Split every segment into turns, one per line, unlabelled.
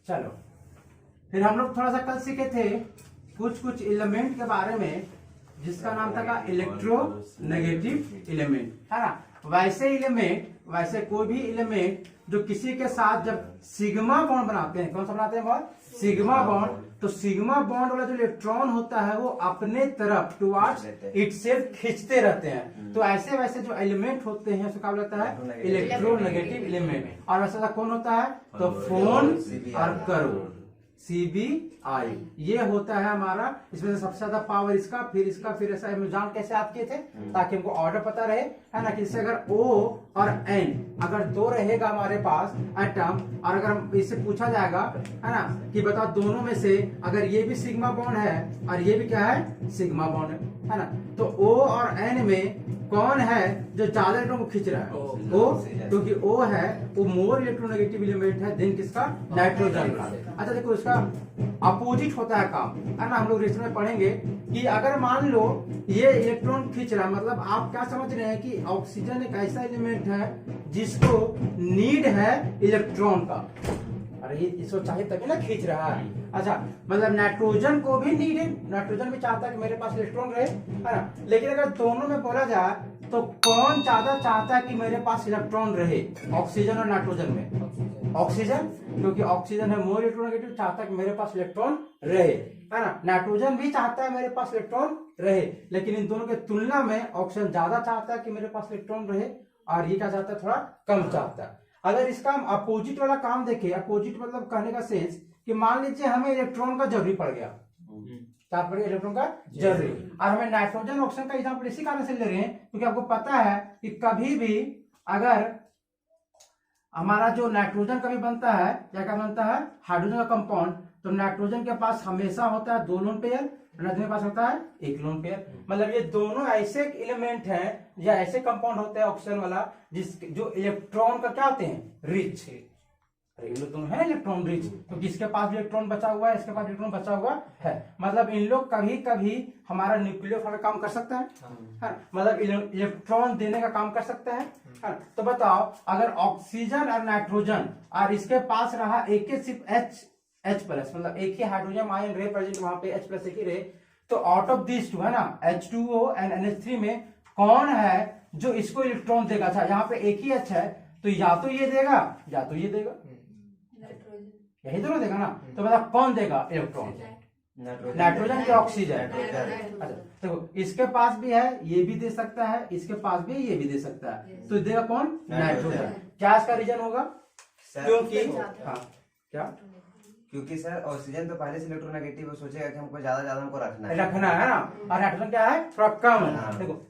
चलो फिर हम लोग थोड़ा सा कल सीखे थे कुछ एलिमेंट के बारे में जिसका नाम था इलेक्ट्रोनेगेटिव एलिमेंट, है ना। वैसे कोई भी एलिमेंट जो किसी के साथ जब सिग्मा बॉन्ड बनाते हैं, कौन सा बनाते हैं बॉन्ड? Sigma bond. तो सिग्मा बॉन्ड वाला जो इलेक्ट्रॉन होता है वो अपने तरफ टुवर्ड्स इटसेल्फ खींचते रहते हैं। तो ऐसे वैसे जो एलिमेंट होते हैं उसको क्या बोलता है? Electronegative element. और वैसे कौन होता है? तो फोन और करो, CBI, ये होता है हमारा। इसमें से सबसे ज्यादा पावर इसका, फिर ऐसा हम जान कैसे याद किए थे ताकि हमको ऑर्डर पता रहे, है ना। कि इससे अगर O और N अगर दो रहेगा हमारे पास एटम, और अगर इससे पूछा जाएगा, है ना, कि बताओ दोनों में से अगर ये भी सिग्मा बॉन्ड है और ये भी क्या है? सिग्मा बॉन्ड है ना। तो O और N में कौन है जो ज्यादा इलेक्ट्रॉन को खींच रहा है? O, क्योंकि O है वो मोर इलेक्ट्रोनेगेटिव एलिमेंट है देन किसका? नाइट्रोजन का। अच्छा देखो इसका अपोजिट होता है काम, है ना। हम लोग रिएक्शन में पढ़ेंगे कि अगर मान लो ये इलेक्ट्रॉन खींच रहा है, मतलब आप क्या समझ रहे हैं कि ऑक्सीजन एक ऐसा एलिमेंट है जिसको नीड है इलेक्ट्रॉन का। अरे इसको चाहिए तभी ना खींच रहा है। अच्छा मतलब नाइट्रोजन को भी नीड है, नाइट्रोजन भी चाहता है कि मेरे पास इलेक्ट्रॉन रहे, है ना। लेकिन अगर दोनों में बोला जाए तो कौन ज्यादा चाहता है कि मेरे पास इलेक्ट्रॉन रहे? ऑक्सीजन और नाइट्रोजन में ऑक्सीजन, क्योंकि ऑक्सीजन है मोर इलेक्ट्रोनेगेटिव, चाहता है कि मेरे पास इलेक्ट्रॉन रहे, है ना। नाइट्रोजन भी चाहता है मेरे पास इलेक्ट्रॉन रहे, लेकिन इन दोनों के तुलना में ऑक्सीजन ज्यादा चाहता है कि मेरे पास इलेक्ट्रॉन रहे, और ये क्या चाहता है? थोड़ा कम चाहता है। अगर इसका हम अपोजिट वाला काम देखें, अपोजिट मतलब कहने का सेंस कि मान लीजिए हमें इलेक्ट्रॉन का जरूरी पड़ गया, क्या पड़ गया? इलेक्ट्रॉन का जरूरी, और हमें नाइट्रोजन ऑक्सीजन का एग्जांपल इसी कारण से ले रहे हैं क्योंकि आपको पता है कि कभी भी अगर हमारा जो नाइट्रोजन कभी बनता है या क्या बनता है? हाइड्रोजन का कंपाउंड, तो नाइट्रोजन के पास हमेशा होता है 2 लोन पेयर, नाइट्रोजन के पास होता है 1 लोन पेयर। मतलब ये दोनों ऐसे एलिमेंट हैं या ऐसे कंपाउंड होते हैं ऑक्सीजन वाला जो इलेक्ट्रॉन का क्या होते हैं? रिच। इन लोग दोनों है इलेक्ट्रॉन रिच, क्योंकि इसके पास भी इलेक्ट्रॉन बचा हुआ है, इसके पास इलेक्ट्रॉन बचा हुआ है। मतलब इन लोग कभी कभी हमारा न्यूक्लियोफाइल का काम कर सकता है, मतलब इलेक्ट्रॉन देने का काम कर सकता है। तो बताओ अगर ऑक्सीजन और नाइट्रोजन और इसके पास रहा एक ही सिर्फ H प्लस, मतलब एक ही हाइड्रोजन आयन रहे प्रेजेंट वहां पे, H प्लस एक ही रहे, तो आउट ऑफ दिस टू, है ना, H2O एंड NH3 में कौन है जो इसको इलेक्ट्रॉन देगा? अच्छा यहाँ पे एक ही H है तो या तो ये देगा या तो ये देगा, यही दोनों देगा ना। तो मतलब कौन देगा इलेक्ट्रॉन? नाइट्रोजन या ऑक्सीजन? अच्छा देखो इसके पास भी है, ये भी दे सकता है, इसके पास भी ये भी दे सकता है, तो देगा कौन? नाइट्रोजन। क्या इसका रीजन होगा? क्योंकि क्या?
क्योंकि सर ऑक्सीजन तो पहले से इलेक्ट्रोनेगेटिव सोचेगा कि हमको ज्यादा हमको रखना है
ना, और नाइट्रोजन क्या है? थोड़ा कम है। देखो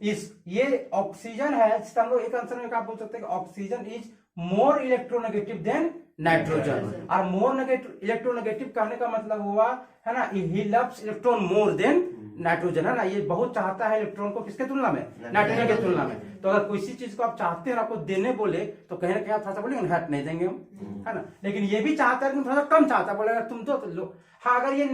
ये ऑक्सीजन है जिसका हम लोग एक आंसर में क्या बोल सकते हैं? Oxygen is more electronegative than nitrogen. और मोर इलेक्ट्रोनेगेटिव कहने का मतलब हुआ, है ना, he loves electron more than nitrogen, है ना। ये बहुत चाहता है इलेक्ट्रॉन को किसके तुलना में? नाइट्रोजन के तुलना में। तो अगर किसी चीज को आप चाहते हैं आपको देने बोले तो कहीं ना कहीं थोड़ा सा बोलेंगे हट नहीं देंगे हम, है ना। लेकिन ये भी चाहता है, थोड़ा सा कम चाहता है, बोलेगा तुम तो लो। हाँ अगर ये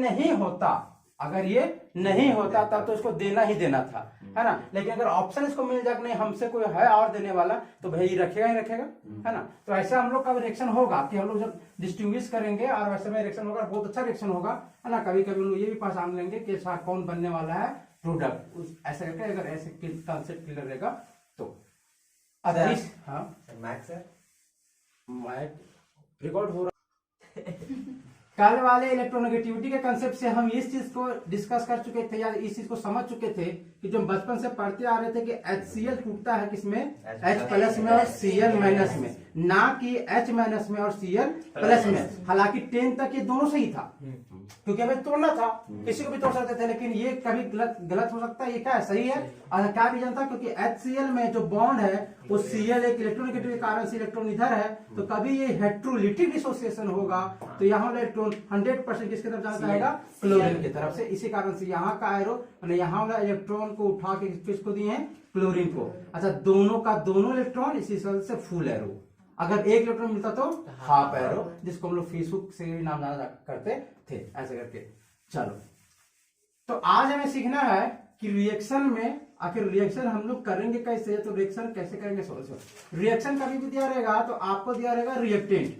नहीं होता तब तो इसको देना ही देना था, है ना। लेकिन अगर ऑप्शन इसको मिल जाए नहीं हमसे कोई है और देने वाला, तो भाई रखेगा ही रखेगा, है ना। तो ऐसे हम लोग का रिएक्शन होगा कि हम लोग जब डिस्टिंग्विश करेंगे और वैसे में रिएक्शन होगा, बहुत अच्छा रिएक्शन होगा, है ना। कभी कभी लोग ये भी पहचान लेंगे कि कौन बनने वाला है प्रोडक्ट, ऐसा करके अगर ऐसे कॉन्सेप्ट क्लियर रहेगा तो। अदरवाइज माइक रिकॉर्ड हो रहा कल वाले इलेक्ट्रोनेगेटिविटी के कंसेप्ट से हम इस चीज को डिस्कस कर चुके थे या इस चीज को समझ चुके थे कि जो बचपन से पढ़ते आ रहे थे कि HCl टूटता है किसमें? H प्लस में और Cl माइनस में, ना कि H माइनस में और Cl प्लस में। हालांकि 10 तक ये दोनों सही था क्योंकि हमें तोड़ना था, किसी को भी तोड़ सकते थे, लेकिन ये कभी गलत हो सकता है, ये क्या है? सही है। और क्या रीजन था? क्योंकि HCl में जो बॉन्ड है वो Cl एक इलेक्ट्रोनेगेटिव के कारण से इलेक्ट्रॉन इधर है, तो कभी ये हेट्रोलिटिक डिसोसिएशन होगा तो यहाँ वाला इलेक्ट्रॉन 100% किसकी तरफ जाना चाहेगा? क्लोरीन की तरफ से। इसी कारण से यहाँ का एरो मैंने यहाँ वाला इलेक्ट्रॉन को उठा के किसको दिए हैं? क्लोरीन को। अच्छा दोनों का दोनों इलेक्ट्रॉन इसी तरह से फुल एरो, अगर एक इलेक्ट्रॉन मिलता तो हाफ एरो, जिसको हम लोग फेसबुक से नाम जाना करते थे ऐसे करके। चलो तो आज हमें सीखना है कि रिएक्शन में आखिर रिएक्शन हम लोग करेंगे कैसे, तो रिएक्शन कैसे करेंगे। रिएक्शन कभी भी दिया रहेगा तो आपको दिया रहेगा रिएक्टेंट,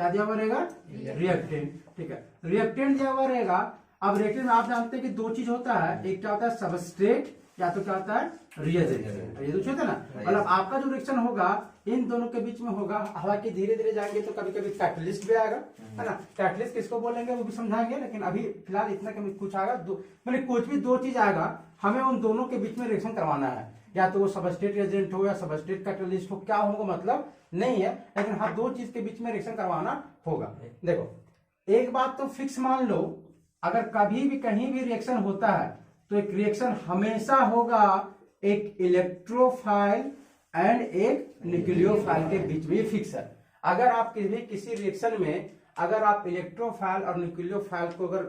क्या दिया हुआ रहेगा, रिएक्टेंट। ठीक है, रिएक्टेंट दिया हुआ रहेगा। अब रिएक्टेंट में आप जानते हैं कि दो चीज होता है, एक क्या होता है सबस्ट्रेट, या तो क्या होता है रिएजेंट। ये तो होता है ना, मतलब आपका जो रिएक्शन होगा इन दोनों के बीच में होगा। हालांकि धीरे धीरे जाएंगे तो कभी कभी कैटलिस्ट भी आएगा, है ना। कैटलिस्ट किसको बोलेंगे वो भी समझाएंगे, लेकिन अभी फिलहाल इतना कि कुछ आएगा, मतलब कुछ भी दो चीज आएगा, हमें उन दोनों के बीच में रिएक्शन करवाना है, या तो वो सबस्ट्रेट रिएजेंट हो या सबस्ट्रेट कैटलिस्ट हो, क्या होगा मतलब नहीं है, लेकिन हाँ दो चीज के बीच में रिएक्शन करवाना होगा। देखो एक बात तो फिक्स मान लो, अगर कभी भी कहीं भी रिएक्शन होता है तो एक रिएक्शन हमेशा होगा एक इलेक्ट्रोफाइल एंड एक न्यूक्लियोफाइल के बीच में, ये फिक्स है। अगर आप किसी रिएक्शन में अगर आप इलेक्ट्रोफाइल और न्यूक्लियोफाइल को अगर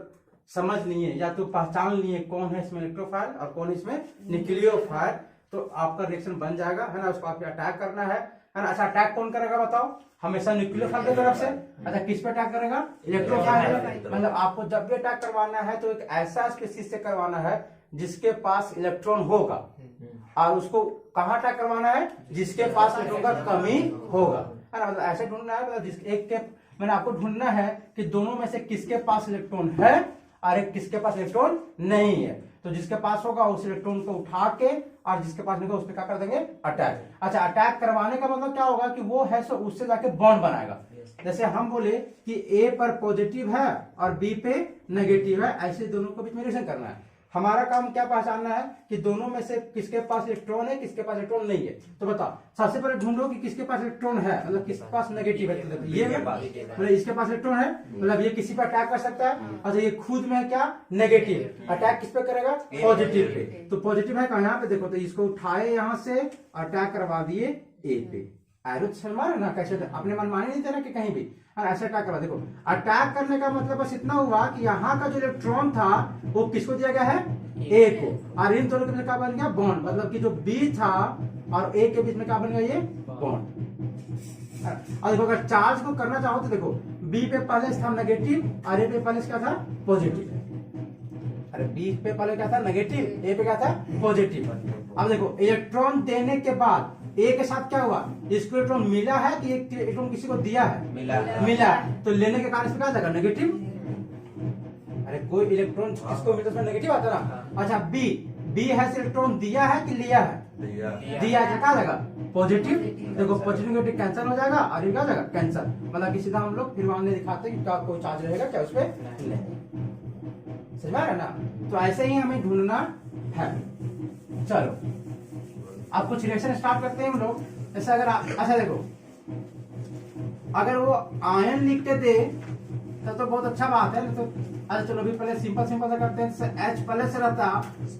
समझ लिए या तो पहचान लिए कौन है इसमें इलेक्ट्रोफाइल और कौन इसमें न्यूक्लियोफाइल, तो आपका रिएक्शन बन जाएगा, है ना। उसको आपको अटैक करना है ना। अच्छा अटैक कौन करेगा बताओ, हमेशा न्यूक्लियोफाइल की तरफ से। अच्छा किस पे अटैक करेगा, इलेक्ट्रोफाइल। मतलब आपको जब भी अटैक करवाना है तो एक ऐसा स्पीशीज से करवाना है जिसके पास इलेक्ट्रॉन होगा, और उसको कहाँ अटैक करवाना है, जिसके पास इलेक्ट्रॉन का कमी होगा, है ना। मतलब ऐसे ढूंढना है, मतलब एक के मैंने आपको ढूंढना है कि दोनों में से किसके पास इलेक्ट्रॉन है और एक किसके पास इलेक्ट्रॉन नहीं है। तो जिसके पास होगा उस इलेक्ट्रॉन को उठा के, और जिसके पास नहीं होगा उस पर क्या कर देंगे, अटैक। अच्छा अटैक करवाने का मतलब क्या होगा कि वो है सो उससे जाके बॉन्ड बनाएगा। जैसे हम बोले कि ए पर पॉजिटिव है और बी पे नेगेटिव है, ऐसे दोनों को बीच में रिएक्शन करना है। हमारा काम क्या पहचानना है कि दोनों में से किसके पास इलेक्ट्रॉन है, किसके पास इलेक्ट्रॉन नहीं है। तो बताओ सबसे पहले ढूंढो कि किसके पास इलेक्ट्रॉन है, मतलब किसके पास नेगेटिव है। तो ये मतलब इसके पास इलेक्ट्रॉन है, मतलब ये किसी पर अटैक कर सकता है। अच्छा ये खुद में है क्या, नेगेटिव, अटैक किस पे करेगा, पॉजिटिव पे। तो पॉजिटिव है कहाँ, यहाँ पे देखो, तो इसको उठाए यहाँ से अटैक करवा दिए ए पे। एरो मारे ना, कैसे अपने मन माने नहीं थे ना कि कहीं भी ऐसे अटैक करा। देखो अटैक करने का मतलब बस इतना हुआ कि यहाँ का जो इलेक्ट्रॉन था वो किसको दिया गया है, ए को, और इन दोनों के बीच क्या बन गया, बॉन्ड। मतलब कि जो बी था और ए के बीच में क्या बन गया, ये बॉन्ड। और देखो अगर चार्ज को करना चाहो तो देखो बी पे पहले था नेगेटिव और ए पे पहले क्या था, पॉजिटिव। अरे बी पे पहले क्या था, नेगेटिव, ए पे क्या था, पॉजिटिव। अब देखो इलेक्ट्रॉन देने के बाद ए के साथ क्या हुआ, इसको इलेक्ट्रॉन मिला है कि एक इलेक्ट्रॉन किसी को दिया है, मिला। तो लेने के कारण इसमें क्या जाएगा, नेगेटिव। अरे कोई इलेक्ट्रॉन जिसको मिलता है उसमें नेगेटिव आता ना। अच्छा बी है इलेक्ट्रॉन दिया है कि लिया है, दिया है, क्या लगा, पॉजिटिव। देखो पॉजिटिव नेगेटिव कैंसिल हो जाएगा और ये क्या जाएगा, कैंसिल। मतलब कि सीधा हम लोग फिर वहां दिखाते हैं कि क्या कोई चार्ज रहेगा क्या उसपे, नहीं। समझ में आ रहा है ना। तो ऐसे ही हमें ढूंढना है। चलो अब कुछ रिएक्शन स्टार्ट करते हैं हम लोग। जैसे अगर अच्छा देखो अगर वो आयन लिख के दे तो बहुत अच्छा बात है। तो अच्छा चलो अभी पहले सिंपल सिंपल सा करते हैं। जैसे H प्लस रहता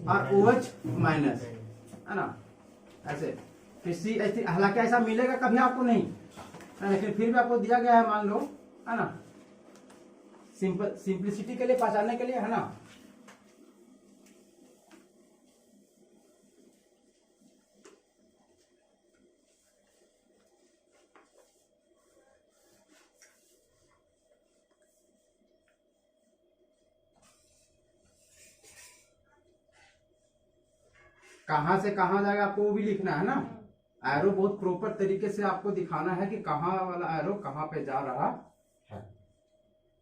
और OH माइनस, है ना, ऐसे। फिर C, हालांकि ऐसा मिलेगा कभी आपको नहीं, लेकिन फिर भी आपको दिया गया है, मान लो, है ना, सिंपलिसिटी के लिए, पहचानने के लिए, है ना। कहां से कहां जाएगा आपको वो भी लिखना है ना। एरो बहुत प्रॉपर तरीके से आपको दिखाना है कि कहां वाला एरो कहां पे जा रहा है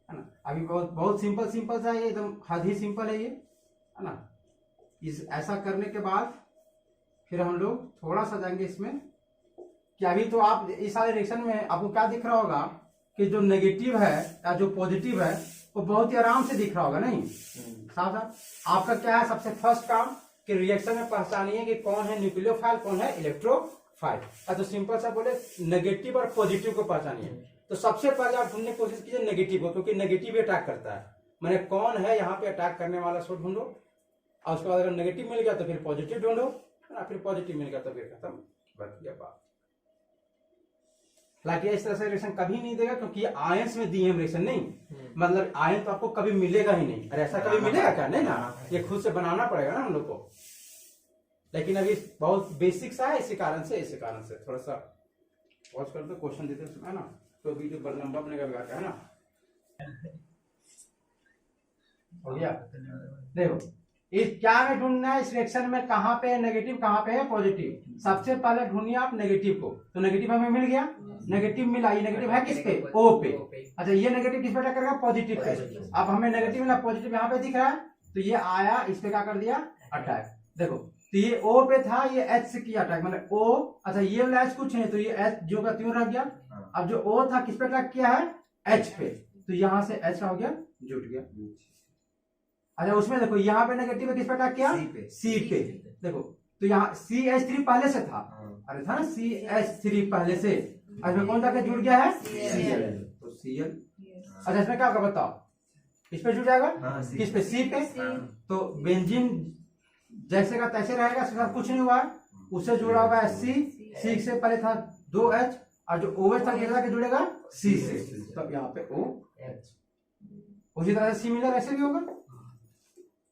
ना। अभी बहुत सिंपल सिंपल सा, ये एकदम हद ही सिंपल है ये, है ना। इस ऐसा करने के बाद फिर हम लोग थोड़ा सा जाएंगे इसमें कि अभी तो आप इस सारे रिएक्शन में आपको क्या दिख रहा होगा कि जो नेगेटिव है या जो पॉजिटिव है वो बहुत ही आराम से दिख रहा होगा, नहीं साफ साफ। आपका क्या है, सबसे फर्स्ट काम कि रिएक्शन में पहचानिए कि कौन है न्यूक्लियोफाइल, कौन है इलेक्ट्रोफाइल। तो सिंपल सा बोले नेगेटिव और पॉजिटिव को पहचानिए। तो सबसे पहले आप ढूंढने की कोशिश कीजिए नेगेटिव को, क्योंकि नेगेटिव अटैक करता है। मैंने कौन है यहाँ पे अटैक करने वाला, सो ढूंढो, और उसके बाद अगर नेगेटिव मिल गया तो फिर पॉजिटिव ढूंढो, है ना। फिर पॉजिटिव मिल गया तो फिर खत्म, बच गया बात। हालांकि इस तरह से रिएक्शन कभी नहीं देगा, क्योंकि आयंस में दिए हम रिएक्शन, नहीं मतलब आयन तो आपको कभी मिलेगा ही नहीं। अरे ऐसा कभी मिलेगा क्या, नहीं ना, ये खुद से बनाना पड़ेगा ना हम लोग को। लेकिन अभी बहुत बेसिक सा है, इसी कारण से थोड़ा सा वॉच कर दो, क्वेश्चन देते हैं ना, तो वीडियो लंबा बनेगा बिगाड़ का, है ना। हो गया, देखो इस क्या में ढूंढना है, इस रिएक्शन में कहाँ पे है नेगेटिव, कहाँ पे है पॉजिटिव। सबसे पहले ढूंढिए आप नेगेटिव को, तो नेगेटिव हमें मिल गया, नेगेटिव मिला। ये नेगेटिव है किस पे, ओ पे। अच्छा ये नेगेटिव किस पे अटैक करेगा, पॉजिटिव पे। अब हमें नेगेटिव मिला, पॉजिटिव यहाँ पे दिख रहा है, तो ये आया इस पे क्या कर दिया, अटैक। देखो तो ये ओ पे था, ये एच से किया अटैक, मतलब ओ। अच्छा ये वाला एच कुछ नहीं, तो ये एच जो का त्यों रह गया। अब जो ओ था किस पे अटैक किया है, एच पे, तो यहां से एच का हो गया, जुट गया। अच्छा उसमें देखो यहाँ पे नेगेटिव में किस पे अटैक किया, सी पे। देखो तो यहाँ CH3 पहले से था, अरे था ना CH3 पहले से, इसमें कौन जाके जुड़ गया है, Cl, तो Cl। अच्छा इसमें क्या होगा बताओ, इस पे जुड़ जाएगा, किस पे, सी पे। तो बेंजीन जैसे का तैसे रहेगा, इसके साथ कुछ नहीं हुआ है, उससे जुड़ा होगा सी, सी से पहले था 2H, और जो OH था किधर जुड़ेगा, सी से, तो यहाँ पे OH। उसी तरह से सिमिलर ऐसे भी होगा,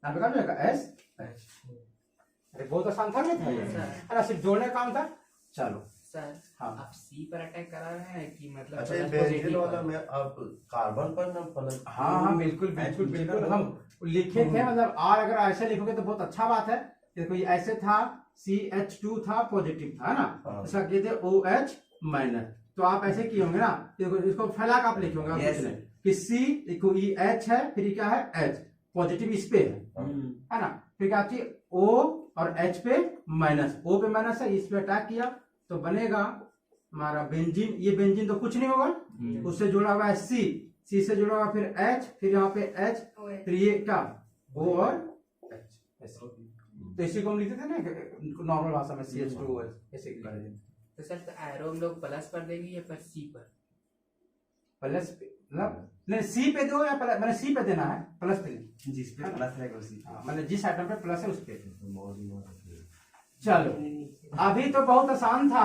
यहाँ पे क्या जाएगा एस। अरे बहुत आसान था ना, सिर्फ जोड़ने का काम था। चलो
सर
हाँ
आप सी पर अटैक करा रहे हैं कि मतलब
अच्छा
प्लस
बेंजीन
पॉजिटिव
वाला
पर?
में आप कार्बन पर ना प्लस,
हाँ बिल्कुल बिल्कुल बिल्कुल, हम लिखे थे मतलब, और अगर ऐसे लिखोगे तो बहुत अच्छा बात है। देखो ये ऐसे था, CH2 था, पॉजिटिव था ना, इसका किए थे OH माइनस, तो आप ऐसे किए होंगे ना, देखो इसको फैला के आप लिखे होंगे, कुछ नहीं कि C देखो ये H है, फिर क्या है H, पॉजिटिव इस पे है ना, फिर क्या चाहिए O और H पे माइनस, O पे माइनस है, इस पे अटैक किया तो बनेगा हमारा बेंजीन। ये बेंजीन तो कुछ नहीं होगा, उससे जुड़ा हुआ है C, C से जुड़ा हुआ फिर H, फिर यहाँ पे H, फिर ये क्या O और H। तो इसी को हम लिखते थे ना नॉर्मल भाषा में CH2OH, ऐसे लिखा है।
तो सर तो एरो हम लोग प्लस पर देंगे या पर सी पर?
प्लस पे मतलब नहीं, सी पे दो या प्लस, मैंने सी पे देना है, प्लस पे
जिस पे प्लस रहेगा उसी
मतलब जिस आइटम पे प्लस है उस पे। चलो अभी तो बहुत आसान था,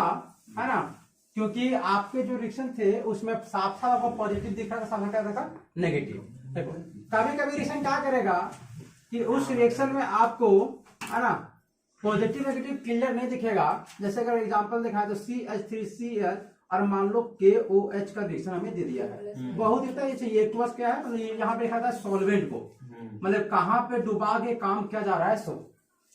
है ना, क्योंकि आपके जो रिएक्शन थे उसमें साफ साफ आपको पॉजिटिव दिख रहा था, साफ क्या था नेगेटिव। देखो कभी कभी रिएक्शन क्या करेगा कि उस रिएक्शन में आपको, है ना, पॉजिटिव नेगेटिव क्लियर नहीं दिखेगा। जैसे अगर एग्जांपल दिखाए तो CH3Cl और मान लो KOH का रिएक्शन हमें दे दिया है, बहुत ही ये टूस क्या है, मतलब यहाँ पे लिखा था सॉल्वेंट को, मतलब कहाँ पे डुबा के काम किया जा रहा है। सो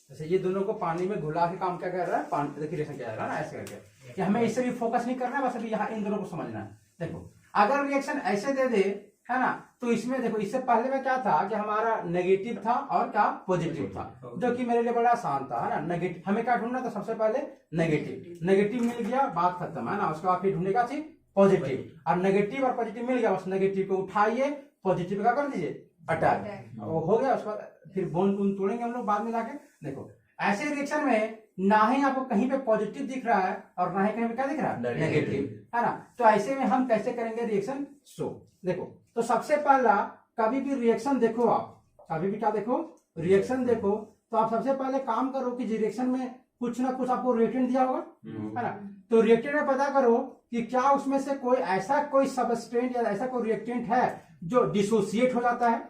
जैसे ये दोनों को पानी में घुला के काम क्या कर रहा है, पानी देखिए रिएक्शन क्या जा रहा है ना, ऐसे करके कि हमें इससे भी फोकस नहीं करना है, बस अभी यहाँ इन दोनों को समझना है। देखो अगर रिएक्शन ऐसे दे दे, है ना, तो इसमें देखो इससे पहले में क्या था कि हमारा नेगेटिव था और क्या पॉजिटिव था, जो कि मेरे लिए बड़ा आसान था, है ना। नेगेटिव हमें क्या ढूंढना था, सबसे पहले नेगेटिव, नेगेटिव मिल गया बात खत्म, है ना। उसके बाद फिर ढूंढेगा चाहिए पॉजिटिव, और नेगेटिव और पॉजिटिव मिल गया, बस नेगेटिव को उठाइए, पॉजिटिव का कर दीजिए अटैक, हो गया। उसके बाद फिर बोन बून तोड़ेंगे हम लोग बाद में जाके। देखो ऐसे रिएक्शन में ना ही आपको कहीं पे पॉजिटिव दिख रहा है और ना ही कहीं पे क्या दिख रहा है, नेगेटिव, है ना। तो ऐसे में हम कैसे करेंगे रिएक्शन, सो देखो तो सबसे पहला कभी भी रिएक्शन देखो, आप कभी भी क्या देखो, रिएक्शन देखो, तो आप सबसे पहले काम करो कि रिएक्शन में कुछ ना कुछ आपको रिएक्टेंट दिया होगा, है ना। तो रिएक्टेंट में पता करो कि क्या उसमें से कोई ऐसा कोई सबस्ट्रेंट या ऐसा कोई रिएक्टेंट है जो डिसोसिएट हो जाता है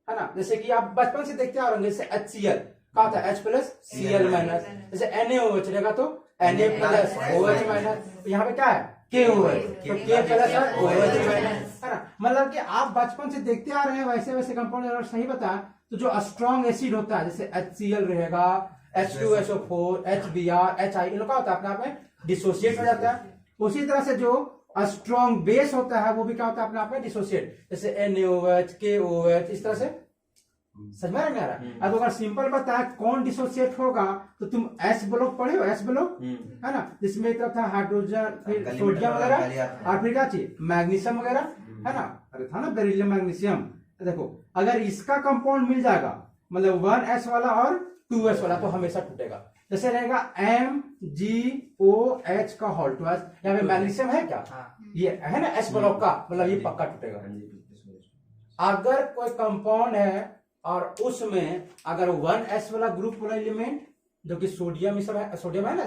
ना। जैसे कि आप बचपन से देखते आ रहे होंगे, जैसे HCl क्या होता है, H प्लस Cl माइनस, जैसे NaOH रहेगा तो Na प्लस OH माइनस, यहाँ पे क्या है KOH, तो K प्लस OH माइनस, है ना। मतलब कि आप बचपन से देखते आ रहे हैं, वैसे वैसे कंपाउंड अगर सही बताया तो जो स्ट्रॉन्ग एसिड होता है जैसे HCl रहेगा, H2SO4, HBr, HI, इन लोग का होता है अपने आप में डिसोसिएट हो जाता है। उसी तरह से जो स्ट्रॉन्ग बेस होता है वो भी क्या होता है अपने आप में डिसोसिएट, जैसे NaOH, KOH, इस तरह से। समझ में आ रहा है। अब अगर सिंपल बताया कौन डिसोसिएट होगा तो तुम S ब्लॉक पढ़े हो, S ब्लॉक, है ना, जिसमें एक तरफ था हाइड्रोजन, फिर सोडियम वगैरह, और फिर क्या चाहिए मैग्नीशियम वगैरह, है ना। अरे था ना बेरिलियम मैग्नीशियम। देखो अगर इसका कंपाउंड मिल जाएगा, मतलब 1S वाला और 2S वाला, तो हमेशा टूटेगा। जैसे रहेगा MgOH का होल 2S, यहाँ पे मैग्नीशियम है क्या, ये है ना S ब्लॉक का, मतलब ये पक्का टूटेगा। अगर कोई कंपाउंड है और उसमें अगर 1S वाला ग्रुप वाला एलिमेंट, जो कि सोडियम ये सब है, सोडियम है ना,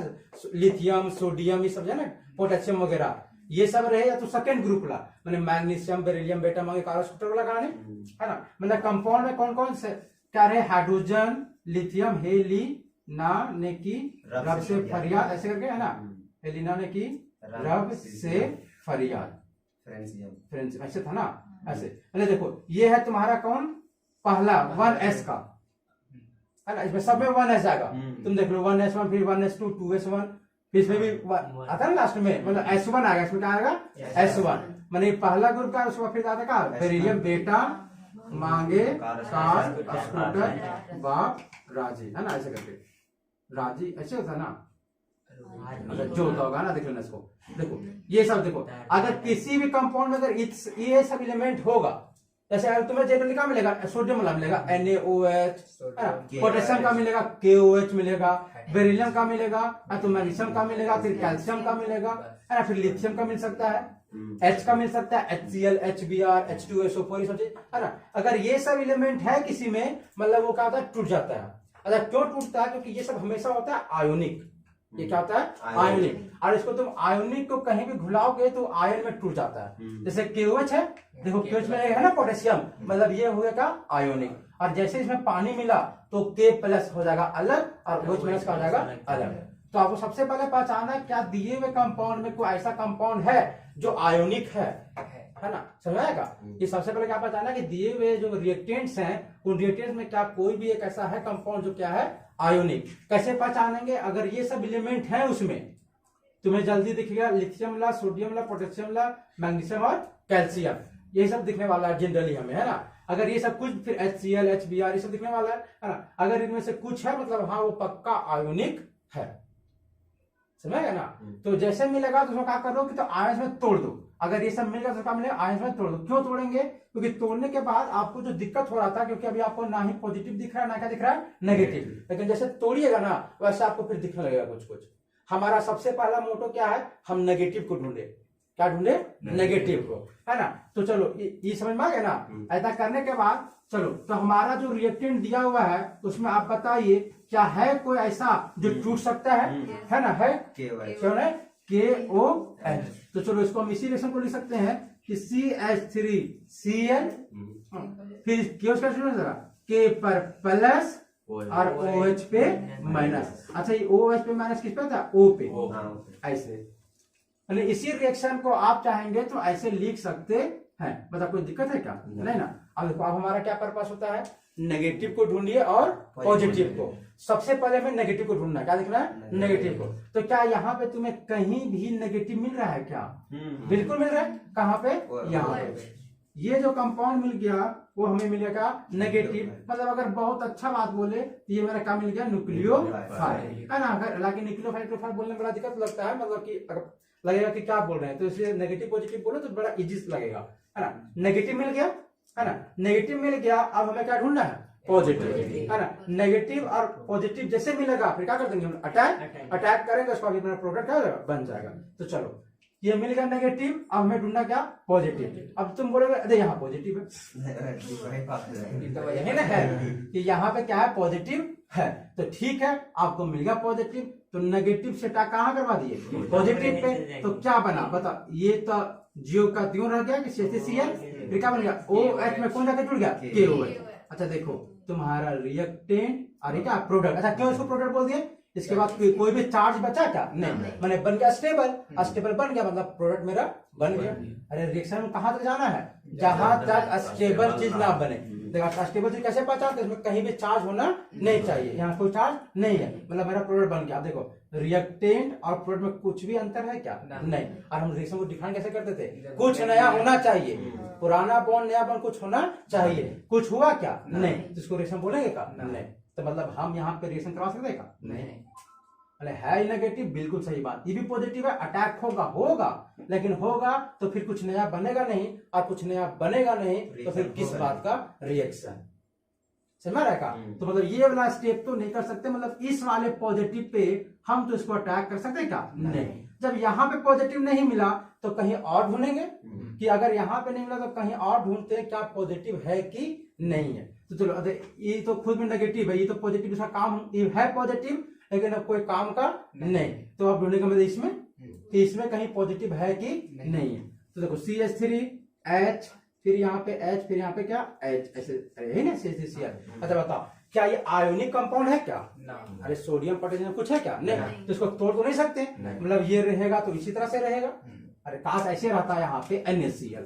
लिथियम, सोडियम ये सब है ना, पोटेशियम वगैरह ये सब रहे, या तो सेकंड ग्रुप वाला मैंने मैग्नीशियम, बेरिलियम, बेटा वाला गाने, है ना। मतलब कंपाउंड में कौन कौन से क्या रहे, हाइड्रोजन, लिथियम, हेली ना ने की रब से फरियाद, ऐसे करके, है ना, हेलिना ने की रब से फरियाद, फ्रेंच ऐसे था ना, ऐसे। मतलब देखो ये है तुम्हारा कौन, पहला 1S का, है ना, इसमें सब में 1s आएगा। तुम देख लो 1s1 फिर 1s2 2s1 फिर इसमें भी आता है लास्ट में, मतलब s1 आएगा, इसमें क्या आएगा s1, माने पहला ग्रुप का, उसके बाद फिर आता है बेरिलियम बेटा मांगे कार स्कूटर बाप राजी, है ना, ऐसे करके राजी ऐसे होता है ना, अगर जो होता होगा ना, देख लेना इसको, देखो ये सब देखो, अगर किसी भी कंपाउंड में अगर ये सब एलिमेंट होगा, जैसे अगर तुम्हें जनरली क्या मिलेगा, सोडियम वाला मिलेगा NaOH, पोटेशियम का मिलेगा KOH मिलेगा, बेरिलियम का मिलेगा, तो मैग्नीशियम का मिलेगा, फिर कैल्शियम का मिलेगा, है ना, फिर लिथियम का मिल सकता है, H का मिल सकता है, HCl HBr H2SO4 ये सब चीज, है ना। अगर ये सब एलिमेंट है किसी में, मतलब वो क्या होता है, टूट जाता है। अगर क्यों टूटता है, क्योंकि ये सब हमेशा होता है आयोनिक, ये क्या होता है आयोनिक, और इसको तुम आयोनिक को कहीं भी घुलाओगे तो आयन में टूट जाता है। जैसे KOH है, देखो KOH में है ना पोटेशियम, मतलब ये हो गया आयोनिक, और जैसे इसमें पानी मिला तो K+ हो जाएगा अलग और OH- का हो जाएगा अलग। तो आपको सबसे पहले पहचानना है क्या दिए हुए कंपाउंड में कोई ऐसा कंपाउंड है जो आयोनिक है ना, समझाएगा। ये सबसे पहले क्या पहचाना कि दिए हुए जो रिएक्टेंट्स हैं, उन रिएक्टेंट्स में क्या कोई भी एक ऐसा है कंपाउंड जो क्या है आयोनिक। कैसे पहचानेंगे, अगर ये सब एलिमेंट है उसमें, तुम्हें जल्दी दिखेगा लिथियम ला, सोडियम ला, पोटेशियम ला, मैग्नीशियम और कैल्शियम, ये सब दिखने वाला है जनरली हमें, है ना। अगर ये सब कुछ, फिर HCl HBr ये सब दिखने वाला है ना। अगर इनमें से कुछ है, मतलब हाँ वो पक्का आयोनिक है, समझेगा ना। तो जैसे मिलेगा तो उसमें क्या करो कि तो आयंस में तोड़ दो, अगर ये सब मिलेगा तो क्या मिलेगा, आयंस में तोड़ दो। क्यों तोड़ेंगे, क्योंकि तोड़ने के बाद आपको जो दिक्कत हो रहा था, क्योंकि अभी आपको ना ही पॉजिटिव दिख रहा है ना क्या दिख रहा है नेगेटिव, लेकिन जैसे तोड़िएगा ना वैसे आपको फिर दिखने लगेगा कुछ कुछ। हमारा सबसे पहला मोटो क्या है, हम नेगेटिव को ढूंढे, क्या ढूंढे, नेगेटिव को, है ना। तो चलो ये समझ में आ गया ना। ऐसा करने के बाद चलो, तो हमारा जो रिएक्टेंट दिया हुआ है उसमें आप बताइए क्या है कोई ऐसा जो टूट सकता है ना, है KOH। तो चलो इसको हम इसी रिएक्शन को लिख सकते हैं कि CH3Cl, फिर K का K पर प्लस और OH पे माइनस। अच्छा ये OH पे माइनस किस पे था, O पे, ऐसे। इसी रिएक्शन को आप चाहेंगे तो ऐसे लिख सकते हैं, मतलब कोई दिक्कत है क्या, नहीं ना। अब देखो, अब हमारा क्या पर्पस होता है, नेगेटिव को ढूंढिए और पॉजिटिव को। सबसे पहले हमें नेगेटिव को ढूंढना है, क्या दिखना है, नेगेटिव को। तो क्या यहाँ पे तुम्हें कहीं भी नेगेटिव मिल रहा है क्या, बिल्कुल मिल रहा है। कहाँ पे, यहाँ पे। ये जो कंपाउंड मिल गया वो हमें मिलेगा नेगेटिव, मतलब अगर बहुत अच्छा बात बोले तो ये मेरा क्या मिल गया, न्यूक्लियोफाइल, है ना। अगर हालांकि न्यूक्लियोफाइल बोलने में बड़ा दिक्कत लगता है, मतलब कि लगेगा कि क्या बोल रहे हैं, तो इसलिए नेगेटिव पॉजिटिव बोलो तो बड़ा इजी लगेगा, है ना। नेगेटिव मिल गया, है ना, नेगेटिव मिल गया। अब हमें क्या ढूंढना है, पॉजिटिव, है ना। नेगेटिव और पॉजिटिव जैसे मिलेगा फिर क्या कर देंगे हम, अटैक करेंगे, उसका अपना प्रोडक्ट क्या बन जाएगा। तो चलो ये मिल गया नेगेटिव, अब हमें ढूंढना क्या, पॉजिटिव। अब तुम बोलोगे अरे यहाँ पॉजिटिव है ना, है कि यहाँ पे क्या है, पॉजिटिव है। तो ठीक है, आपको मिल गया पॉजिटिव, तो नेगेटिव से कहाँ करवा दिए, पॉजिटिव पे। तो क्या बना बता, ये तो जियो का त्यों रह गया कि CH3Cl, फिर क्या बन गया, OH में कौन जाके जुड़ गया, KOH। अच्छा देखो तुम्हारा रिएक्टेंट और क्या प्रोडक्ट, अच्छा क्यों इसको प्रोडक्ट बोल दिए, इसके बाद कोई भी चार्ज बचा क्या, नहीं, मैंने बन गया स्टेबल, स्टेबल बन गया, मतलब प्रोडक्ट मेरा बन गया। अरे रिएक्शन में कहाँ तक जाना है, जहां तक स्टेबल चीज ना बने। देखा स्टेबल चीज कैसे पहचानते, इसमें कहीं भी चार्ज होना नहीं चाहिए, यहाँ कोई चार्ज नहीं है, मतलब मेरा प्रोडक्ट बन गया। देखो रिएक्टेंट और प्रोडक्ट में कुछ भी अंतर है क्या, नहीं। और हम रिएक्शन को डिफाइन कैसे करते थे, कुछ नया होना चाहिए, पुराना बॉन्ड नया बॉन्ड कुछ होना चाहिए, कुछ हुआ क्या, नहीं, तो इसको रिएक्शन बोलेंगे क्या, नहीं। तो मतलब हम यहाँ पे रिएक्शन करवा सकते हैं, नहीं। है ही नेगेटिव, बिल्कुल सही बात। ये भी पॉजिटिव है, अटैक होगा लेकिन होगा तो फिर कुछ नया बनेगा नहीं, और कुछ नया बनेगा नहीं तो फिर किस बात का रिएक्शन, समझ रहा है। तो मतलब ये वाला स्टेप तो नहीं कर सकते, मतलब इस वाले पॉजिटिव पे हम तो इसको अटैक कर सकते क्या, नहीं। जब यहाँ पे पॉजिटिव नहीं मिला तो कहीं और ढूंढेंगे, कि अगर यहाँ पे नहीं मिला तो कहीं और ढूंढते हैं क्या पॉजिटिव है कि नहीं है। तो चलो ये तो खुद में नेगेटिव है, ये तो पॉजिटिव, इसका काम है पॉजिटिव लेकिन अब कोई काम का नहीं, तो आप ढूंढने का मतलब इसमें कि इसमें कहीं पॉजिटिव है कि नहीं है। तो देखो CH3H, फिर यहाँ पे H, फिर यहाँ पे क्या H, ऐसे है ना CH3Cl। अच्छा बताओ क्या ये आयोनिक कंपाउंड है क्या, अरे सोडियम पोटेशियम कुछ है क्या, नहीं। तो इसको तोड़ तो नहीं सकते, मतलब ये रहेगा तो इसी तरह से रहेगा। अरे काश ऐसे रहता है यहाँ पे NaCl,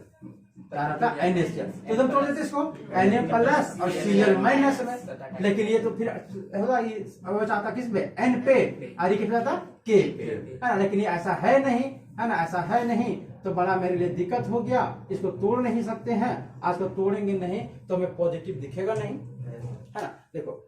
क्या रहता है NaCl, तो एकदम तोड़ देते इसको Na प्लस और Cl माइनस में, लेकिन ये तो फिर होगा ये अब चाहता किस पे N पे और ये कितना था K पे, है ना, लेकिन ये ऐसा है नहीं, है ना, ऐसा है नहीं, तो बड़ा मेरे लिए दिक्कत हो गया, इसको तोड़ नहीं सकते हैं, आज को तोड़ेंगे नहीं तो हमें पॉजिटिव दिखेगा नहीं, है ना। देखो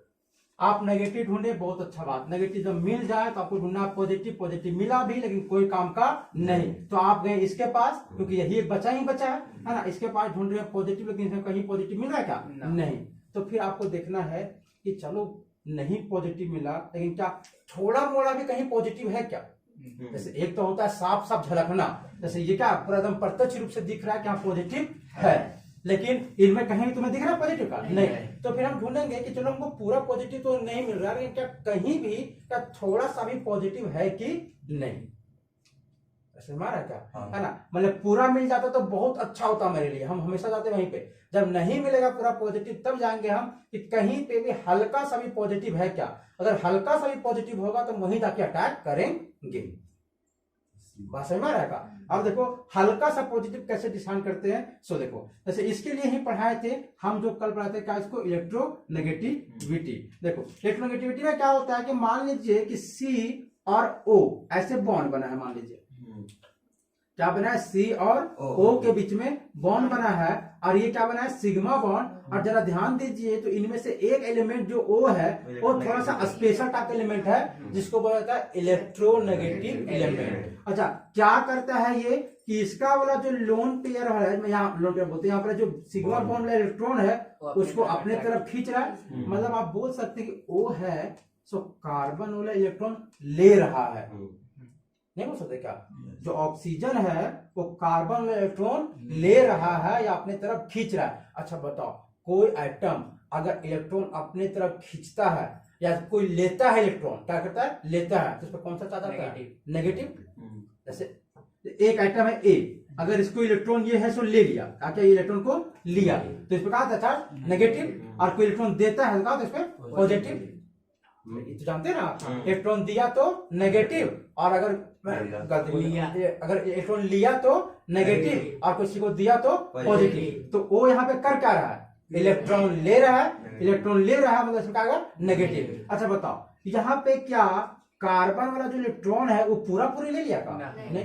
आप नेगेटिव ढूंढे, बहुत अच्छा बात, नेगेटिव जब मिल जाए तो आपको ढूंढना पॉजिटिव, पॉजिटिव मिला भी लेकिन कोई काम का नहीं, तो आप गए इसके पास क्योंकि यही एक बचा ही बचा है ना, इसके पास ढूंढ रहे हैं पॉजिटिव, लेकिन इसमें कहीं पॉजिटिव मिल रहा है क्या नहीं, तो फिर आपको देखना है कि चलो नहीं पॉजिटिव मिला लेकिन क्या थोड़ा मोड़ा भी कहीं पॉजिटिव है क्या, जैसे एक तो होता है साफ साफ झलकना, जैसे ये क्या पूरा एकदम प्रत्यक्ष रूप से दिख रहा है कि हाँ पॉजिटिव है, लेकिन इनमें कहीं तुम्हें दिख रहा है पॉजिटिव का नहीं, तो फिर हम ढूंढेंगे कि चलो हमको पूरा पॉजिटिव तो नहीं मिल रहा है, लेकिन क्या कहीं भी क्या थोड़ा सा भी पॉजिटिव है कि नहीं, ऐसे हमारा क्या है ना, मतलब पूरा मिल जाता तो बहुत अच्छा होता मेरे लिए, हम हमेशा जाते वहीं पे, जब नहीं मिलेगा पूरा पॉजिटिव तब जाएंगे हम कि कहीं पे भी हल्का सा भी पॉजिटिव है क्या, अगर हल्का सा भी पॉजिटिव होगा तो वहीं जाके अटैक करेंगे, बात समझ में आएगा। अब देखो हल्का सा पॉजिटिव कैसे डिसाइड करते हैं, सो देखो जैसे इसके लिए ही पढ़ाए थे हम, जो कल पढ़ाए थे क्या इसको इलेक्ट्रोनेगेटिविटी, देखो इलेक्ट्रोनेगेटिविटी में क्या होता है कि मान लीजिए कि C और O ऐसे बॉन्ड बना है, मान लीजिए क्या बना है C और O के बीच में बॉन्ड बना है, और ये क्या बना है सिग्मा बॉन्ड, और जरा ध्यान दीजिए तो इनमें से एक एलिमेंट जो O है वो थोड़ा सा स्पेशल टाइप एलिमेंट है जिसको बोला जाता है इलेक्ट्रोनेगेटिव एलिमेंट। अच्छा क्या करता है ये कि इसका वाला जो लोन पेयर है, यहाँ लोन पेयर बोलते हैं, यहाँ पर जो सिग्मा बॉन्ड इलेक्ट्रॉन है उसको अपने तरफ खींच रहा है, मतलब आप बोल सकते हैं कि O है सो कार्बन वाला इलेक्ट्रॉन ले रहा है, नहीं बोल सकते क्या, जो ऑक्सीजन है वो कार्बन वाला इलेक्ट्रॉन ले रहा है या अपने तरफ खींच रहा है। अच्छा बताओ कोई एटम अगर इलेक्ट्रॉन अपने तरफ खींचता है या कोई लेता है इलेक्ट्रॉन, क्या करता है लेता है, तो इस पर कौन सा चार्ज आता है नेगेटिव, जैसे एक एटम है A, अगर इसको इलेक्ट्रॉन ये है सो ले लिया, क्या ये इलेक्ट्रॉन को लिया तो इस पर कहा था नेगेटिव, और कोई इलेक्ट्रॉन देता है तो इस पर पॉजिटिव, तो जानते हैं ना इलेक्ट्रॉन दिया तो नेगेटिव, और अगर इलेक्ट्रॉन लिया तो नेगेटिव और किसी को दिया तो पॉजिटिव, तो वो यहाँ पे कर क्या रहा है इलेक्ट्रॉन ले रहा है, इलेक्ट्रॉन ले रहा है मतलब इसमें क्या नेगेटिव। अच्छा बताओ यहाँ पे क्या कार्बन वाला जो इलेक्ट्रॉन है वो पूरा पूरी ले लिया का नहीं,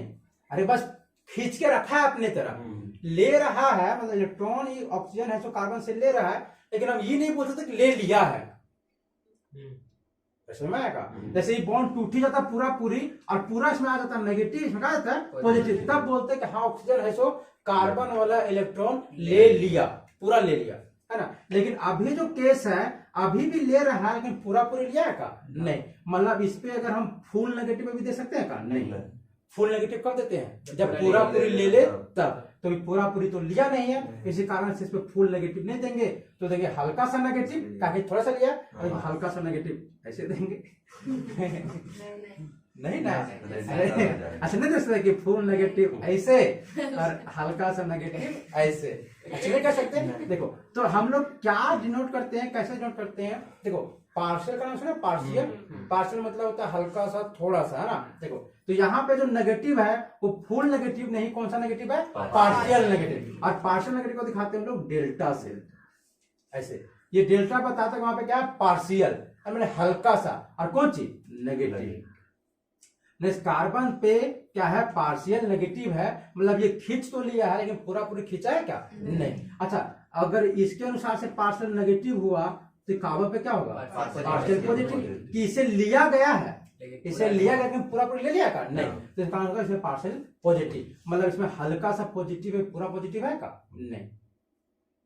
अरे बस खींच के रखा है अपने तरफ, ले रहा है मतलब इलेक्ट्रॉन ही ऑक्सीजन है तो कार्बन से ले रहा है, लेकिन हम ये नहीं बोल सकते कि ले लिया है, समझ आएगा। जैसे ही बॉन्ड टूट ही जाता पूरा पूरी और पूरा इसमें आ जाता नेगेटिव, इसमें क्या जाता है पॉजिटिव, तब बोलते हैं कि हाँ ऑक्सीजन है सो कार्बन वाला इलेक्ट्रॉन ले लिया, पूरा ले लिया, है ना। लेकिन अभी जो केस है अभी भी ले रहा है लेकिन पूरा पूरी लिया है का नहीं, मतलब इस पे अगर हम फुल नेगेटिव भी दे सकते हैं का नहीं, फुल नेगेटिव कब देते हैं जब पूरा पूरी ले ले तब, तो पूरा पूरी तो लिया नहीं है, इसी कारण से इस पे फुल नेगेटिव नहीं देंगे, तो देंगे हल्का सा नेगेटिव, काफी थोड़ा सा लिया और हल्का सा नेगेटिव ऐसे देंगे नहीं ना, अच्छा नहीं दे सकते कि फुल नेगेटिव ऐसे और हल्का सा नेगेटिव ऐसे, अच्छा नहीं कर सकते। देखो तो हम लोग क्या डिनोट करते हैं, कैसे डिनोट करते हैं, देखो पार्शियल का नाम सुना, पार्शियल, पार्शियल मतलब होता है हल्का सा थोड़ा सा, है ना। देखो तो यहाँ पे जो नेगेटिव है वो फुल नेगेटिव नहीं, कौन सा नेगेटिव है पार्शियल नेगेटिव, और पार्शियल नेगेटिव को दिखाते हैं हम लोग डेल्टा से, ऐसे ये डेल्टा बताता है वहां पे क्या है पार्शियल, मैंने हल्का सा, और कौन चीज नेगेटिव, कार्बन पे क्या है पार्शियल नेगेटिव है, मतलब ये खींच तो लिया है लेकिन पूरा पूरी खींचा है क्या नहीं। अच्छा अगर इसके अनुसार से पार्शियल नेगेटिव हुआ तो कार्बन पे क्या होगा पार्शियल पॉजिटिव, कि इसे लिया गया है, इसे लिया गया लेकिन पूरा पूरी ले लिया का नहीं, तो इसका होगा इसमें पार्शियल पॉजिटिव, मतलब इसमें हल्का सा पॉजिटिव है, पूरा पॉजिटिव है का नहीं,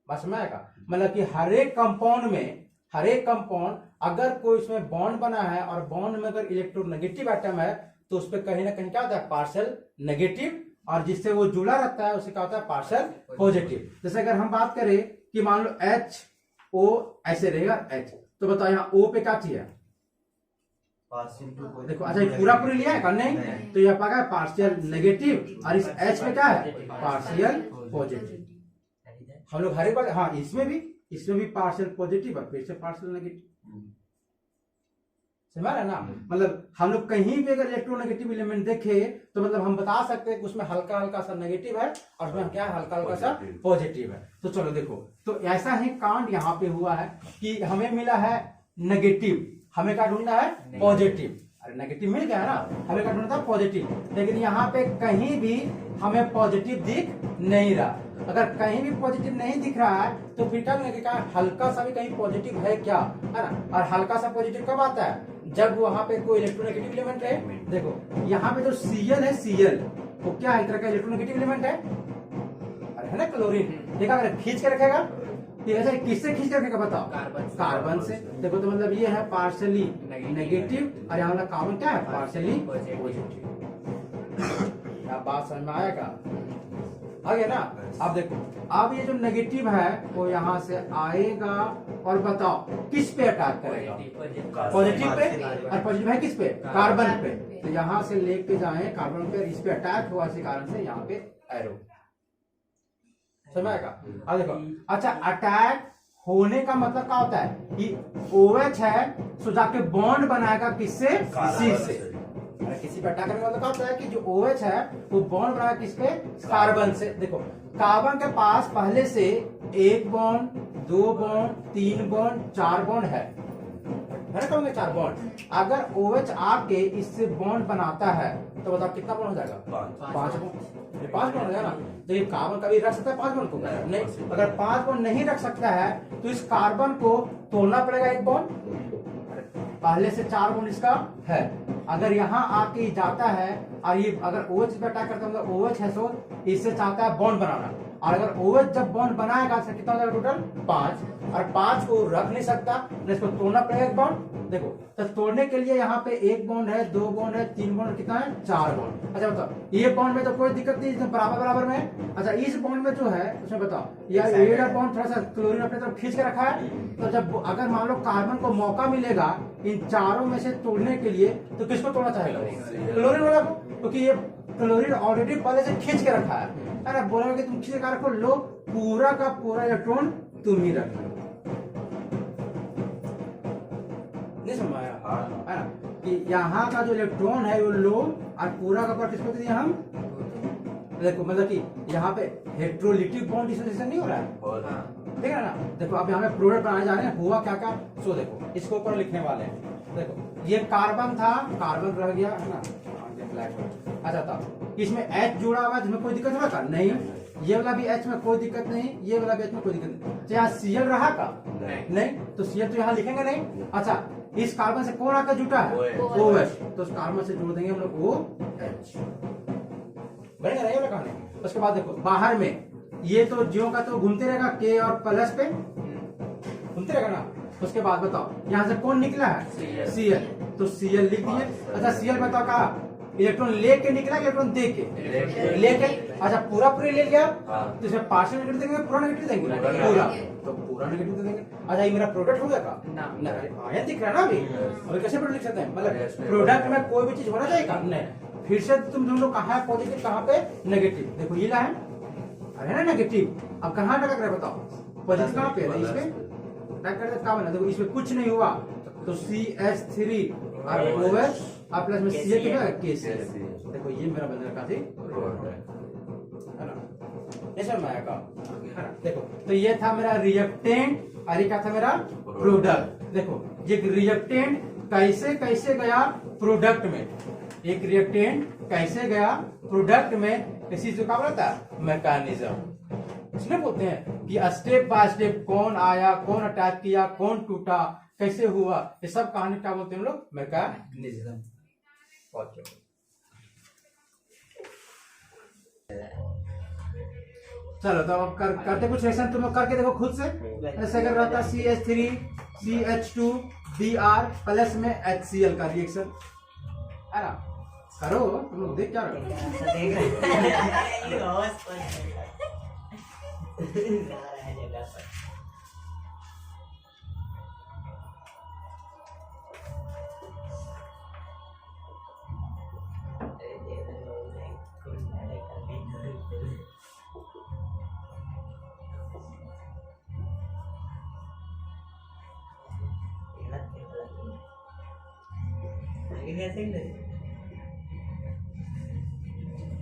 बस में आएगा। मतलब कि हर एक कंपाउंड में, हर एक कंपाउंड अगर कोई इसमें बॉन्ड बना है और बॉन्ड में अगर इलेक्ट्रोनेगेटिव एटम है तो उस पर कहीं ना कहीं क्या होता है पार्शियल नेगेटिव, और जिससे वो जुड़ा रहता है उसे क्या होता है पार्शियल पॉजिटिव। जैसे अगर हम बात करें कि मान लो HO ऐसे रहेगा H, तो बताओ यहाँ O पे क्या चीज है देखो, अच्छा पूरा पूरी लिया है का नहीं, तो यह पाएगा पार्शियल नेगेटिव, और इस H पे क्या है पार्शियल पॉजिटिव। हम लोग हर एक बार, हाँ इसमें भी पार्शियल पॉजिटिव और फिर से पार्शियल नेगेटिव, समझ रहे ना? मतलब हम लोग कहीं भी अगर इलेक्ट्रोनेगेटिव एलिमेंट देखे तो मतलब हम बता सकते हैं कि उसमें हल्का हल्का सा नेगेटिव है और उसमें क्या हल्का हल्का सा पॉजिटिव है। तो चलो देखो, तो ऐसा ही कांड यहाँ पे हुआ है कि हमें मिला है नेगेटिव, हमें क्या ढूंढना है? पॉजिटिव। अरे नेगेटिव मिल गया है ना, हमें क्या ढूंढना था? पॉजिटिव। लेकिन यहाँ पे कहीं भी हमें पॉजिटिव दिख नहीं रहा। अगर कहीं भी पॉजिटिव नहीं दिख रहा है तो फिर क्या लगेगा? हल्का सा भी कहीं पॉजिटिव है क्या, है ना? और हल्का सा पॉजिटिव कब आता है? जब वहां पे कोई इलेक्ट्रोनेगेटिव एलिमेंट है। देखो यहाँ पे जो Cl है, Cl वो क्या है? एक तरह का इलेक्ट्रोनेगेटिव एलिमेंट है, अरे है ना क्लोरीन। देखा अगर खींच के रखेगा तो ऐसा किससे खींच के रखेगा बताओ? कार्बन से। देखो तो मतलब ये है पार्शियली नेगेटिव और यहाँ वाला कार्बन क्या है? Partially positive. क्या बात समझ में आएगा? आ गया ना? अब देखो, अब ये जो नेगेटिव है वो यहाँ से आएगा और बताओ किस पे अटैक करेगा? Positive pay. और पॉजिटिव है किस पे? कार्बन पे। तो यहाँ से लेके जाए कार्बन पे, इस पे अटैक हुआ, इसी कारण से यहाँ पे एरो। समझ आएगा? अब देखो, अच्छा अटैक होने का मतलब क्या होता है कि OH है सो जाके बॉन्ड बनाएगा किससे? C से। किसी पे अटैक करने का मतलब क्या होता है कि जो OH है वो बॉन्ड बनाएगा किस पे? कार्बन से। देखो कार्बन के पास पहले से 1 बॉन्ड, 2 बॉन्ड, 3 बॉन्ड, 4 बॉन्ड है ना? कहोगे 4 बॉन्ड। अगर OH आके इससे बॉन्ड बनाता है तो बताओ कितना बॉन्ड हो जाएगा? 5 बॉन्ड। 5 बॉन्ड हो जाएगा ना? तो ये कार्बन कभी रख सकता है 5 बॉन्ड को? नहीं। अगर 5 बॉन्ड नहीं रख सकता है तो इस कार्बन को तोड़ना पड़ेगा 1 बॉन्ड। पहले से 4 बॉन्ड इसका है। अगर यहाँ आके जाता है और ये अगर OH पे अटैक करता है मतलब OH है सो इससे चाहता है बॉन्ड बनाना, और अगर OH जब बॉन्ड बनाएगा तो कितना हो जाएगा टोटल? 5। और 5 को रख नहीं सकता, इसको तोड़ना पड़ेगा 1 बॉन्ड। देखो तो तोड़ने के लिए यहाँ पे 1 बॉन्ड है, 2 बॉन्ड है, 3 बॉन्ड, कितना है? 4 बॉन्ड। अच्छा बताओ ये बॉन्ड में तो कोई दिक्कत नहीं, इसमें बराबर बराबर में। अच्छा इस बॉन्ड में जो है उसमें बताओ यार ये बॉन्ड थोड़ा सा क्लोरीन अपने तरफ खींच के रखा है। तो जब अगर मान लो कार्बन को मौका मिलेगा इन चारों में से तोड़ने के लिए तो किसको तोड़ना चाहेगा? क्लोरीन वाला को, क्योंकि ये क्लोरीन ऑलरेडी पहले से खींच के रखा है। अरे बोलेगा कि तुम खींच के रखो, लो पूरा का पूरा इलेक्ट्रॉन तुम ही रख लो। नहीं समझ आया? है ना कि यहाँ का जो इलेक्ट्रॉन है वो लो और पूरा का पूरा किसको दिया हम? देखो मतलब कि यहाँ पे हेट्रोलिटिक बॉन्ड डिसोसिएशन नहीं हो रहा है, ठीक है ना? देखो अब यहाँ पे प्रोडक्ट बनाए जा रहे हैं, हुआ क्या क्या सो देखो इसको ऊपर लिखने वाले हैं। देखो ये कार्बन था, कार्बन रह गया है ना, ब्लैक। अच्छा था इसमें H जुड़ा हुआ है, जिसमें कोई दिक्कत होगा? नहीं। ये वाला भी H में कोई दिक्कत नहीं, ये वाला भी H में कोई दिक्कत नहीं। तो यहाँ Cl रहा का? नहीं। तो Cl तो यहाँ लिखेंगे नहीं। अच्छा इस कार्बन से कौन आकर जुटा है? OH। तो उस कार्बन से जोड़ देंगे हम लोग OH, बनेगा नहीं वाला कहानी। उसके बाद देखो बाहर में ये तो ज्यों का तो घूमते रहेगा K और प्लस पे घूमते रहेगा ना। उसके बाद बताओ यहाँ से कौन निकला है? Cl। तो Cl लिख दिए। अच्छा Cl बताओ कहा इलेक्ट्रॉन लेके निकला, इलेक्ट्रॉन दे के लेके। अच्छा पूरा पूरे ले लिया तो इसमें पार्शियल नेगेटिव देंगे, पूरा नेगेटिव देंगे? पूरा। तो पूरा नेगेटिव दे देंगे। अच्छा ये मेरा प्रोडक्ट हो जाएगा ना? आयन दिख रहा है ना अभी। अभी कैसे प्रोडक्ट लिख सकते हैं? मतलब प्रोडक्ट में कोई भी चीज होना चाहिए का? नहीं। फिर से तुम दोनों कहाँ है पॉजिटिव, कहाँ पे नेगेटिव? देखो ये लाइन है ना नेगेटिव। अब कहाँ अटैक करे बताओ? पॉजिटिव कहाँ पे है? इसमें अटैक कर कहाँ बना? देखो इसमें कुछ नहीं हुआ तो CH3 और OH और प्लस में Cl कितना है? KCl। देखो ये मेरा बन रखा थी है ना, ऐसा मैं आएगा है ना। देखो तो ये था मेरा रिएक्टेंट और ये क्या था मेरा? प्रोडक्ट। देखो ये रिएक्टेंट कैसे कैसे गया प्रोडक्ट में, एक रिएक्टेंट कैसे गया प्रोडक्ट में, इसी से क्या बोलता है? मैकेनिज्म। इसलिए बोलते हैं कि स्टेप बाय स्टेप कौन आया, कौन अटैक किया, कौन टूटा, कैसे हुआ, ये सब कहानी क्या बोलते हैं हम लोग? मैकेनिज्म। चलो तो अब करते कुछ रिएक्शन तुम लोग करके देखो खुद से। ऐसे अगर रहता CH3 CH2 Br प्लस में HCl का रिएक्शन है ना, करो तुम लोग देख क्या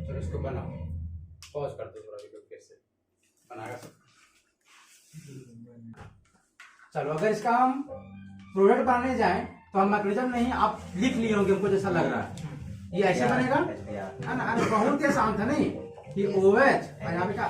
चलो इसको बनाओ, पॉज कर दो थोड़ा वीडियो, कैसे बनाएगा सब। चलो अगर इसका हम प्रोडक्ट बनाने जाएं तो हम मैकेनिज्म नहीं, आप लिख लिए होंगे, हमको जैसा लग रहा है ये ऐसे बनेगा, है ना? अरे बहुत ही आसान था नहीं कि OH और यहाँ पे क्या